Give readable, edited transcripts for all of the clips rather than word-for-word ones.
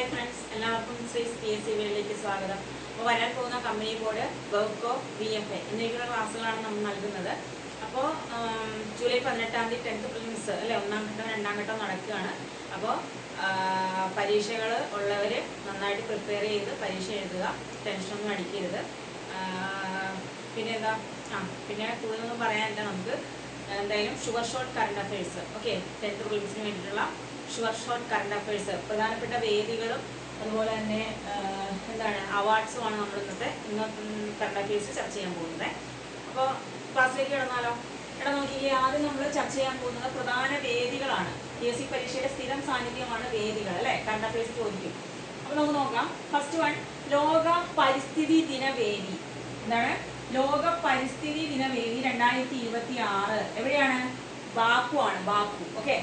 Hi friends, എല്ലാവർക്കും ശ്രീസ് PSC വീഡിയോയിലേക്ക് സ്വാഗതം. അപ്പോൾ വരാൻ പോകുന്ന കമ്പനി ബോർഡ്, ബെവ്കോ, VFA എന്നിവയുള്ള ക്ലാസ്സുകളാണ് നമ്മൾ നൽകുന്നത്. അപ്പോൾ ജൂലൈ 18-ാം തീയതി 10th പ്രിലിംസ് അല്ലെ, ഒന്നാം ഘട്ടം രണ്ടാം ഘട്ടം നടക്കുകയാണ്. അപ്പോൾ പരീക്ഷകൾ ഉള്ളവർ നന്നായിട്ട് പ്രിപ്പയർ ചെയ്ത് പരീക്ഷ എഴുതുക, ടെൻഷനൊന്നും അടിക്കരുത്. പിന്നെ എന്താ പിന്നെ കൂടുതലൊന്നും പറയാനില്ല. നമുക്ക് എന്തായാലും sure short current affairs, okay, 10th പ്രിലിംസിന് വേണ്ടിയിട്ടുള്ള ഷുവർ ഷോർട്ട് കറണ്ട് അഫയേഴ്സ്, പ്രധാനപ്പെട്ട വേദികളും അതുപോലെ തന്നെ എന്താണ് അവാർഡ്സുമാണ് നമ്മൾ ഇന്നത്തെ കറണ്ട് അഫയേഴ്സ് ചർച്ച ചെയ്യാൻ പോകുന്നത്. അപ്പോൾ ക്ലാസ്സിലേക്ക് കിടന്നാലോ? നോക്കിയേ, ആദ്യം നമ്മൾ ചർച്ച ചെയ്യാൻ പോകുന്നത് പ്രധാന വേദികളാണ്. PSC പരീക്ഷയുടെ സ്ഥിരം സാന്നിധ്യമാണ് വേദികൾ അല്ലെ, കറണ്ട് അഫയേഴ്സ് ചോദിക്കും. അപ്പോൾ നമുക്ക് നോക്കാം. ഫസ്റ്റ് വൺ, ലോക പരിസ്ഥിതി ദിനവേദി. എന്താണ് ലോക പരിസ്ഥിതി ദിനവേദി 2026? എവിടെയാണ്? ബാക്കു ആണ്, ബാക്കു. ഓക്കെ,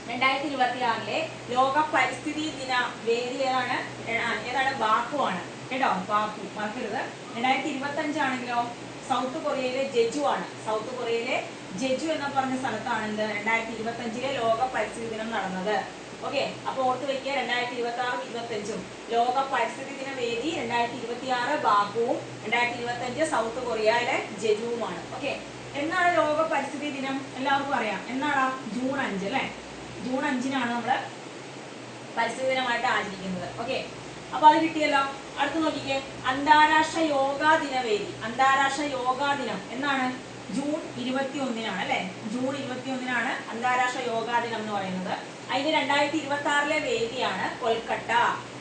2026 ലോക പരിസ്ഥിതി ദിന വേദി ഏതാണ്? ബാക്കു ആണ് കേട്ടോ, ബാക്കു മറക്കരുത്. 2025 ആണെങ്കിലോ സൗത്ത് കൊറിയയിലെ ജെജു ആണ്. സൗത്ത് കൊറിയയിലെ ജെജു എന്ന് പറഞ്ഞ സ്ഥലത്താണ് 2025 ലോക പരിസ്ഥിതി ദിനം നടന്നത്. ഓക്കെ, അപ്പോൾ ഓർത്ത് വയ്ക്കുക, 2026-25 ലോക പരിസ്ഥിതി ദിന വേദി 2026 ബാക്കുവും 2025 സൗത്ത് കൊറിയയിലെ ജെജുവുമാണ്. ഓക്കെ, എന്നാണ് ലോക പരിസ്ഥിതി ദിനം? എല്ലാവർക്കും അറിയാം. എന്നാണ്? ജൂൺ 5 അല്ലേ? ജൂൺ 5-നാണ് നമ്മൾ പരിസ്ഥിതി ദിനമായിട്ട് ആചരിക്കുന്നത്. ഓക്കെ, അപ്പൊ അത് കിട്ടിയല്ലോ. അടുത്ത് നോക്കിക്കേ, അന്താരാഷ്ട്ര യോഗാ ദിനവേദി. അന്താരാഷ്ട്ര യോഗാ ദിനം എന്നാണ്? ജൂൺ 21-നാണ് അല്ലെ? ജൂൺ 21-നാണ് അന്താരാഷ്ട്ര യോഗാ ദിനം എന്ന് പറയുന്നത്. അതിന് 2026 വേദിയാണ് കൊൽക്കട്ട.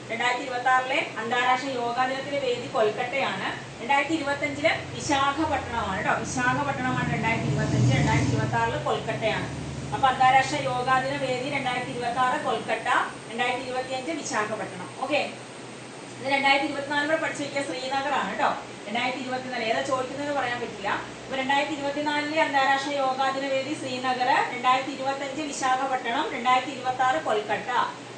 2026 അന്താരാഷ്ട്ര യോഗാ ദിനത്തിലെ വേദി കൊൽക്കട്ടയാണ്. 2025 വിശാഖപട്ടണമാണ് കേട്ടോ. വിശാഖപട്ടണമാണ് 2025. 2026 കൊൽക്കട്ടയാണ്. അപ്പൊ അന്താരാഷ്ട്ര യോഗാ ദിന വേദി 2026 കൊൽക്കട്ട, 2025 വിശാഖപട്ടണം. ഓക്കെ, ഇത് 2024 പഠിച്ചു വയ്ക്കുക. ശ്രീനഗറാണ് കേട്ടോ. 2024 ഏതാ ചോദിക്കുന്നതെന്ന് പറയാൻ പറ്റില്ല. അപ്പൊ 2024 അന്താരാഷ്ട്ര യോഗാ ദിന വേദി ശ്രീനഗർ, 2025 വിശാഖപട്ടണം, 2026 കൊൽക്കട്ട.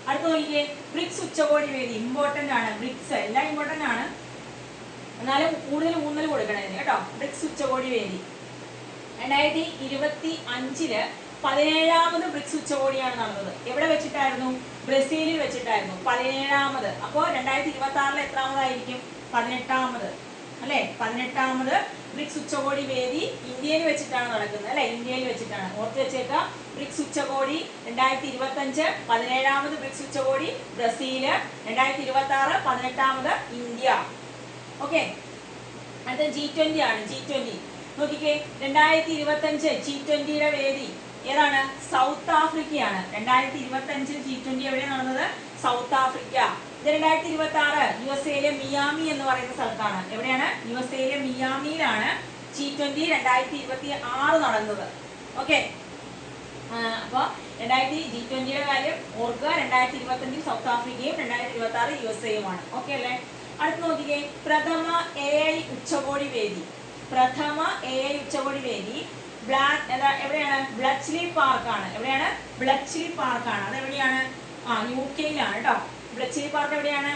അടുത്ത് നോക്കിയേ, ബ്രിക്സ് ഉച്ചകോടി വേദി. ഇമ്പോർട്ടന്റ് ആണ് ബ്രിക്സ്, എല്ലാം ഇമ്പോർട്ടന്റ് ആണ്, എന്നാലും കൂടുതൽ ഊന്നൽ കൊടുക്കണേ കേട്ടോ. ബ്രിക്സ് ഉച്ചകോടി വേദി 2025 17ാമത് ബ്രിക്സ് ഉച്ചകോടിയാണ് നടന്നത്. എവിടെ വെച്ചിട്ടായിരുന്നു? ബ്രസീലിൽ വെച്ചിട്ടായിരുന്നു 17ാമത്. അപ്പോൾ 2026 എത്രാമതായിരിക്കും? 18ാമത് അല്ലെ? 18ാമത് ബ്രിക്സ് ഉച്ചകോടി വേദി ഇന്ത്യയിൽ വെച്ചിട്ടാണ് നടക്കുന്നത് അല്ലെ? ഇന്ത്യയിൽ വെച്ചിട്ടാണ്. ഓർത്ത് വെച്ചേക്കാം, ബ്രിക്സ് ഉച്ചകോടി 2025 17ാമത് ബ്രിക്സ് ഉച്ചകോടി ബ്രസീല്, 2026 18ാമത് ഇന്ത്യ. ഓക്കെ, അടുത്ത G20 ആണ്. G20 നോക്കിക്കേ, 2025 G20യുടെ വേദി ഏതാണ്? സൗത്ത് ആഫ്രിക്കയാണ്. 2025 G20 എവിടെയാണ് നടന്നത്? South Africa. ഇത് 2026 USA മിയാമി എന്ന് പറയുന്ന സ്ഥലത്താണ്. എവിടെയാണ്? USA മിയാമിയിലാണ് G20 2026 നടന്നത്. ഓക്കെ, അപ്പോൾ G20യുടെ കാര്യം ഓർക്കുക. 2025 സൗത്ത് ആഫ്രിക്കയും 2026 USA-യുമാണ്. ഓക്കെ അല്ലേ? അടുത്ത് നോക്കിക്കേ, പ്രഥമ AI ഉച്ചകോടി വേദി. പ്രഥമ AI ഉച്ചകോടി വേദി എവിടെയാണ്? ബ്ലച്ച്ലി പാർക്കാണ്. എവിടെയാണ്? ബ്ലച്ച്ലി പാർക്കാണ്. അത് എവിടെയാണ്? UK-യിലാണ് കേട്ടോ. ബ്ലച്ച്ലി പാർക്ക് എവിടെയാണ്?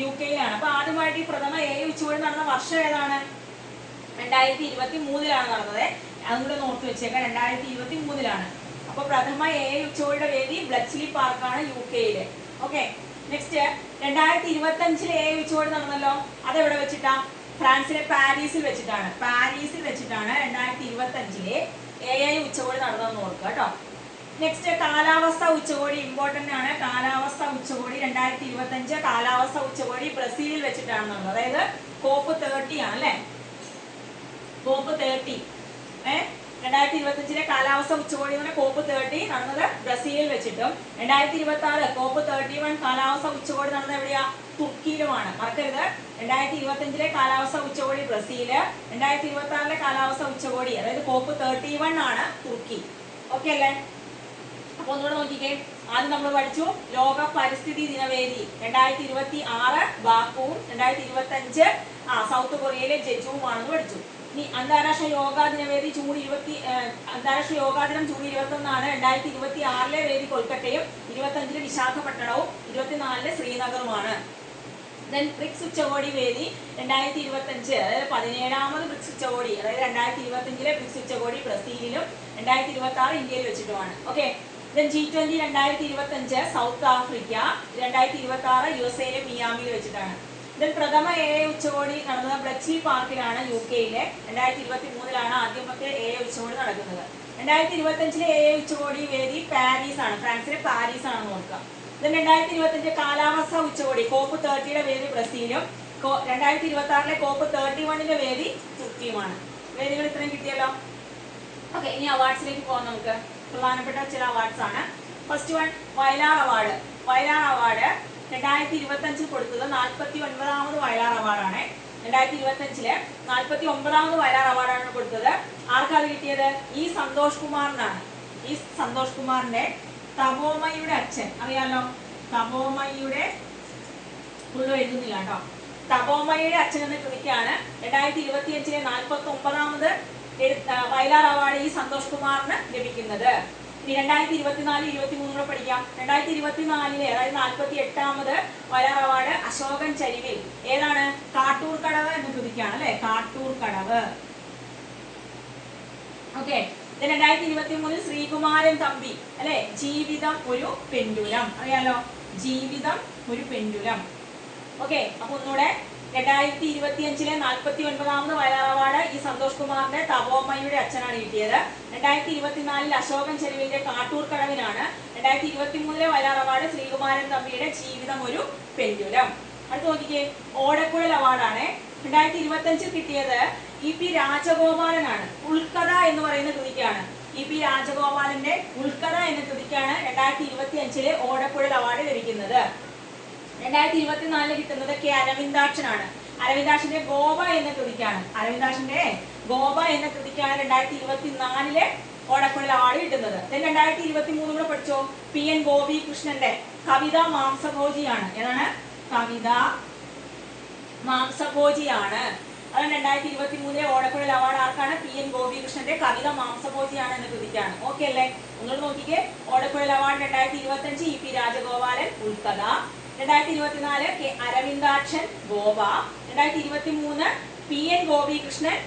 UK-യിലാണ്. അപ്പൊ ആദ്യമായിട്ട് ഈ പ്രഥമ AI ഉച്ചകോടി നടന്ന വർഷം ഏതാണ്? 2023-ലാണ് നടന്നത്. അതും കൂടെ ഓർത്ത് വെച്ചേക്കാം, 2023-ലാണ്. അപ്പൊ പ്രഥമ AI ഉച്ചകോടിയുടെ വേദി ബ്ലച്ച്ലി പാർക്കാണ്, UK-യില്. ഓക്കെ, നെക്സ്റ്റ് 2025 AI ഉച്ചകോടി നടന്നല്ലോ. അതെവിടെ വെച്ചിട്ടാ? ഫ്രാൻസിലെ പാരീസിൽ വെച്ചിട്ടാണ്. പാരീസിൽ വെച്ചിട്ടാണ് 2025 AI ഉച്ചകോടി നടന്നതെന്ന് ഓർക്കുക കേട്ടോ. നെക്സ്റ്റ് കാലാവസ്ഥ ഉച്ചകോടി ഇമ്പോർട്ടന്റ് ആണ്. കാലാവസ്ഥ ഉച്ചകോടി 2025 കാലാവസ്ഥ ഉച്ചകോടി ബ്രസീലിൽ വെച്ചിട്ടാണ് നടന്നത്. അതായത് COP30 ആണ് അല്ലെ? COP30 2025 കാലാവസ്ഥ ഉച്ചകോടി COP30 നടന്നത് ബ്രസീലിൽ വെച്ചിട്ടും 2026 COP31 കാലാവസ്ഥ ഉച്ചകോടി നടന്നത് എവിടെയാ? തുർക്കിയിലുമാണ്. മറക്കരുത്, 2025 കാലാവസ്ഥ ഉച്ചകോടി ബ്രസീല്, 2026 കാലാവസ്ഥ ഉച്ചകോടി അതായത് COP31 ആണ് തുർക്കി. ഓക്കെ അല്ലേ? അപ്പൊ ഒന്നുകൂടെ നോക്കിക്കേ, ആദ്യം നമ്മൾ പഠിച്ചു ലോക പരിസ്ഥിതി ദിനവേദി 2026 ബാക്കുവും 2025 സൗത്ത് കൊറിയയിലെ ജെജുവുമാണെന്ന് പഠിച്ചു. ഇനി അന്താരാഷ്ട്ര യോഗാ ദിനവേദി അന്താരാഷ്ട്ര യോഗാ ദിനം ജൂൺ 21-ആണ്. 2026 വേദി കൊൽക്കട്ടയും 25 വിശാഖപട്ടണവും 24 ശ്രീനഗറുമാണ്. ബ്രിക്സ് ഉച്ചകോടി വേദി 2025 അതായത് 17ാമത് ബ്രിക്സ് ഉച്ചകോടി അതായത് 2025 ബ്രിക്സ് ഉച്ചകോടി ബ്രസീലിലും 2026 ഇന്ത്യയിൽ വെച്ചിട്ടുമാണ്. Okay, G20 2025 South Africa, 2026 USA മിയാമിയിൽ വെച്ചിട്ടാണ്. പ്രഥമ AA ഉച്ചകോടി നടന്നത് ബ്ലച്ച്ലി പാർക്കിലാണ് UK-യിലെ. 2023 ആദ്യമത്തെ AA ഉച്ചകോടി നടക്കുന്നത്. 2025 AA ഉച്ചകോടി വേദി പാരീസ് ആണ്, ഫ്രാൻസിലെ പാരീസ് ആണെന്ന് ഓർക്കുക. 2025 കാലാവസ്ഥ ഉച്ചകോടി COP30 വേദി ബ്രസീലും 2026 COP31 വേദി തുർക്കിയുമാണ്. വേദികൾ ഇത്രയും കിട്ടിയല്ലോ. ഓക്കെ, ഇനി അവാർഡ്സിലേക്ക് പോകാം. നമുക്ക് പ്രധാനപ്പെട്ട ചില അവാർഡ്സ് ആണ്. First one Vayalar award. Vayalar award 2025 കൊടുത്തത് 49ാമത് വയലാർ അവാർഡാണ്. 2025 49ാമത് വയലാർ അവാർഡാണ് കൊടുത്തത്. ആർക്കാണ് കിട്ടിയത്? ഈ സന്തോഷ് കുമാറിനാണ്. ഈ സന്തോഷ് കുമാറിന്റെ തപോമയുടെ അച്ഛൻ അറിയാലോ. തപോമയുടെ ഫുള്ള് എഴുതുന്നില്ല കേട്ടോ. തപോമയുടെ അച്ഛൻ എന്ന കൃതിക്കാണ് 2025 49ാമത് വയലാർ അവാർഡ് ഈ സന്തോഷ് കുമാറിന് ലഭിക്കുന്നത്. ഇനി 2024 23 പഠിക്കാം. 2024 അതായത് 48ാമത് വയലാർ അവാർഡ് അശോകൻ ചരിവിൽ ഏതാണ്? കാട്ടൂർ കടവ് എന്ന കൃതിക്കാണ് അല്ലെ. കാട്ടൂർ കടവ്. ഓക്കെ. 2023 ശ്രീകുമാരൻ തമ്പി അല്ലെ, ജീവിതം ഒരു പെൻഡുലം അറിയാലോ. ജീവിതം ഒരു പെൻഡുലം. ഓക്കെ, അപ്പൊ ഒന്നുകൂടെ 2025 49ാമത് വയലാർ അവാർഡ് ഈ സന്തോഷ് കുമാറിന്റെ തപോമയുടെ അച്ഛനാണ് കിട്ടിയത്. 2024 അശോകൻ ചെരുവിന്റെ കാട്ടൂർ കടവിനാണ്. 2023 വയലാർ അവാർഡ് ശ്രീകുമാരൻ തമ്പിയുടെ ജീവിതം ഒരു പെൻഡുലം. അടുത്ത് നോക്കിക്കേ, ഓടക്കുഴൽ അവാർഡാണ് 2025 കിട്ടിയത് EP രാജഗോപാലനാണ്. ഉൾക്കഥ എന്ന് പറയുന്ന കൃതിക്കാണ്. EP രാജഗോപാലന്റെ ഉൾക്കഥ എന്ന കൃതിക്കാണ് 2025 ഓടക്കുഴൽ അവാർഡ് ലഭിക്കുന്നത്. 2024 കിട്ടുന്നത് K അരവിന്ദാക്ഷനാണ്. അരവിന്ദാക്ഷന്റെ ഗോപ എന്ന കൃതിക്കാണ്. അരവിന്ദാക്ഷന്റെ ഗോപ എന്ന കൃതിക്കാണ് 2024 ഓടക്കുഴൽ അവാർഡ് കിട്ടുന്നത്. 2023 കൂടെ പഠിച്ചോ. PN ഗോപികൃഷ്ണന്റെ കവിത മാംസഭോജിയാണ്. ഏതാണ്? കവിത മാംസഭോജിയാണ്. അതാണ് 2023 ഓടക്കുഴൽ അവാർഡ് ആർക്കാണ്? PN ഗോപികൃഷ്ണന്റെ കവിത മാംസഭോജിയാണ് എന്ന കൃതിക്കാണ്. ഓക്കെ അല്ലേ? ഒന്നുകൂടെ നോക്കിക്കേ. ഓടക്കുഴൽ അവാർഡ് 2025 EP രാജഗോപാലൻ ഉൾക്കഥ. 2024 K അരവിന്ദാക്ഷൻ ഗോപ. 2023 PN ഗോപികൃഷ്ണൻ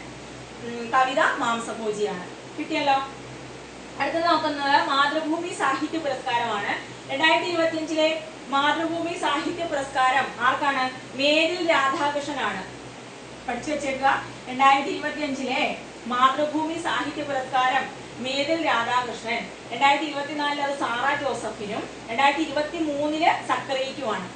കവിത മാംസഭോജിയാണ്. കിട്ടിയല്ലോ. അടുത്തത് നോക്കുന്നത് മാതൃഭൂമി സാഹിത്യ പുരസ്കാരമാണ്. 2025 മാതൃഭൂമി സാഹിത്യ പുരസ്കാരം ആർക്കാണ്? മേതിൽ രാധാകൃഷ്ണനാണ്. പഠിച്ചു വെച്ചേക്കുക. 2025 മാതൃഭൂമി സാഹിത്യ പുരസ്കാരം മേതിൽ രാധാകൃഷ്ണൻ. 2024 അത് സാറ ജോസഫിനും 2023 സക്കറിയയ്ക്കുമാണ്.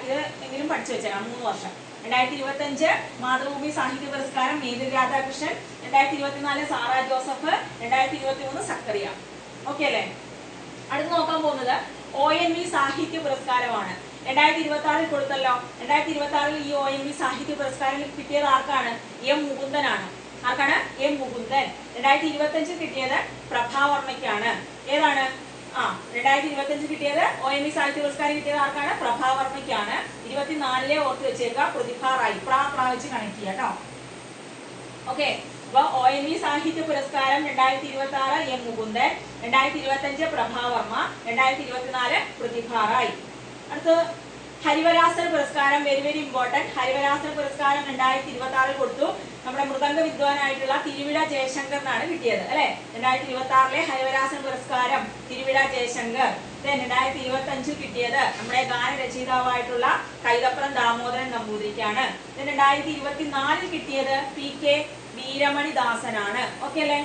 ഇത് എങ്കിലും പഠിച്ചു വെച്ചേക്കാം. 3 വർഷം. 2025 മാതൃഭൂമി സാഹിത്യ പുരസ്കാരം മേതിൽ രാധാകൃഷ്ണൻ, 2024 സാറ ജോസഫ്, 2023 സക്കറിയ. ഓക്കെ അല്ലേ? അടുത്ത് നോക്കാൻ പോകുന്നത് ONV സാഹിത്യ പുരസ്കാരമാണ്. 2026 കൊടുത്തല്ലോ. 2026 ഈ ONV സാഹിത്യ പുരസ്കാരം കിട്ടിയത് ആർക്കാണ്? M മുകുന്ദനാണ്. ആർക്കാണ്? M മുകുന്ദൻ. 2025 കിട്ടിയത് പ്രഭാവർമ്മയ്ക്കാണ്. ഏതാണ്? 2025 കിട്ടിയത് ONV സാഹിത്യ പുരസ്കാരം കിട്ടിയത് ആർക്കാണ്? പ്രഭാവർമ്മയ്ക്കാണ്. 24 ഓർത്ത് വെച്ചേക്കുക. പ്രതിഭ റായ് പ്രാവശ്യം കണക്ട് ചെയ്യാം കേട്ടോ. ഓക്കെ, അപ്പൊ ONV സാഹിത്യ പുരസ്കാരം 2026 M മുകുന്ദൻ, 2025 പ്രഭാവർമ്മ, 2024 പ്രതിഭ റായ്. അടുത്ത് ഹരിവരാസന പുരസ്കാരം. Very very important. ഹരിവരാസന പുരസ്കാരം 2026 കൊടുത്തു. നമ്മുടെ മൃദംഗ വിദ്വാനായിട്ടുള്ള തിരുവിഴ ജയശങ്കറിനാണ് കിട്ടിയത് അല്ലെ. 2026 ഹരിവരാസന പുരസ്കാരം തിരുവിഴ ജയശങ്കർ. 2025 കിട്ടിയത് നമ്മുടെ ഗാനരചയിതാവായിട്ടുള്ള കൈതപ്രം ദാമോദരൻ നമ്പൂതിരിക്കാണ്. 2024 കിട്ടിയത് PK വീരമണിദാസനാണ്. ഓക്കെ അല്ലേ?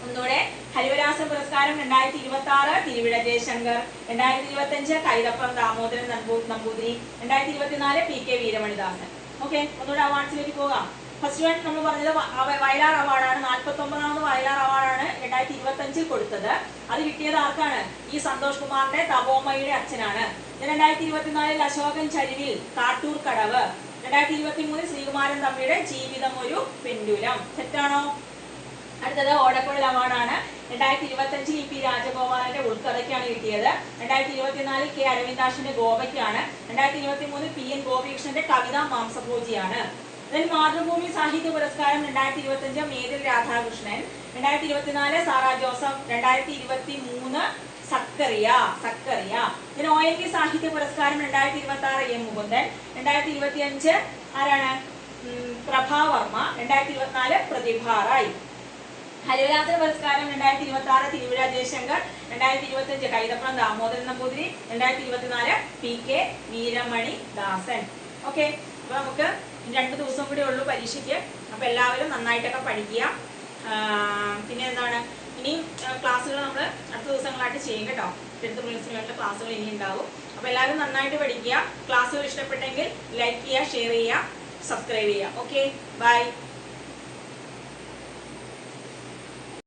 ഒന്നുകൂടെ, ഹരിവരാസന പുരസ്കാരം 2026 തിരുവിഴ ജയശങ്കർ, 2025 കൈതപ്രം ദാമോദരൻ നമ്പൂതിരി, 2024 PK വീരമണിദാസൻ. ഓക്കെ, ഒന്നുകൂടെ അവാർഡ്സിലേക്ക് പോകാം. ഫസ്റ്റ് വൺ നമ്മൾ പറഞ്ഞത് വയലാർ അവാർഡാണ്. 49ാമത് വയലാർ അവാർഡാണ് 2025 കൊടുത്തത്. അത് കിട്ടിയത് ആർക്കാണ്? ഈ സന്തോഷ് കുമാറിന്റെ തപോമയുടെ അച്ഛനാണ്. 2024 അശോകൻ ചരിവിൽ കാട്ടൂർ കടവ്. 2023 ശ്രീകുമാരൻ തമ്പിയുടെ ജീവിതം ഒരു പെൻഡുലം. തെറ്റാണോ? അടുത്തത് ഓടക്കുഴൽ അവാർഡാണ്. 2025 EP രാജഗോപാലന്റെ ഉൾക്കഥയ്ക്കാണ് കിട്ടിയത്. 2024 K അരവിന്ദാക്ഷന്റെ ഗോപയ്ക്കാണ്. 2023 PN ഗോപികൃഷ്ണന്റെ കവിത മാംസഭോജിയാണ്. മാതൃഭൂമി സാഹിത്യ പുരസ്കാരം 2025 മേതിൽ രാധാകൃഷ്ണൻ, 2024 സാറ ജോസഫ്, 2023 സക്കറിയ. ONV സാഹിത്യ പുരസ്കാരം 2026 M മുകുന്ദൻ, 2025 ആരാണ്? പ്രഭാവർമ്മ, 2024 പ്രതിഭ റായ്. ഹരിവരാത്രി പുരസ്കാരം 2026 തിരുവിഴ ജയശങ്കർ, 2025 കൈതപ്പുറം ദാമോദരൻ നമ്പൂതിരി, 2024 PK വീരമണി ദാസൻ. ഓക്കെ, അപ്പൊ നമുക്ക് 2 ദിവസം കൂടി ഉള്ളൂ പരീക്ഷയ്ക്ക്. അപ്പൊ എല്ലാവരും നന്നായിട്ടൊക്കെ പഠിക്കുക. പിന്നെ എന്താണ്, ഇനിയും ക്ലാസ്സുകൾ നമ്മൾ അടുത്ത ദിവസങ്ങളായിട്ട് ചെയ്യും കേട്ടോ. 10th പ്രിലിംസിന് വേണ്ട ക്ലാസ്സുകൾ ഇനി ഉണ്ടാവും. അപ്പൊ എല്ലാവരും നന്നായിട്ട് പഠിക്കുക. ക്ലാസ്സുകൾ ഇഷ്ടപ്പെട്ടെങ്കിൽ ലൈക്ക് ചെയ്യുക, ഷെയർ ചെയ്യുക, സബ്സ്ക്രൈബ് ചെയ്യുക. Okay, by.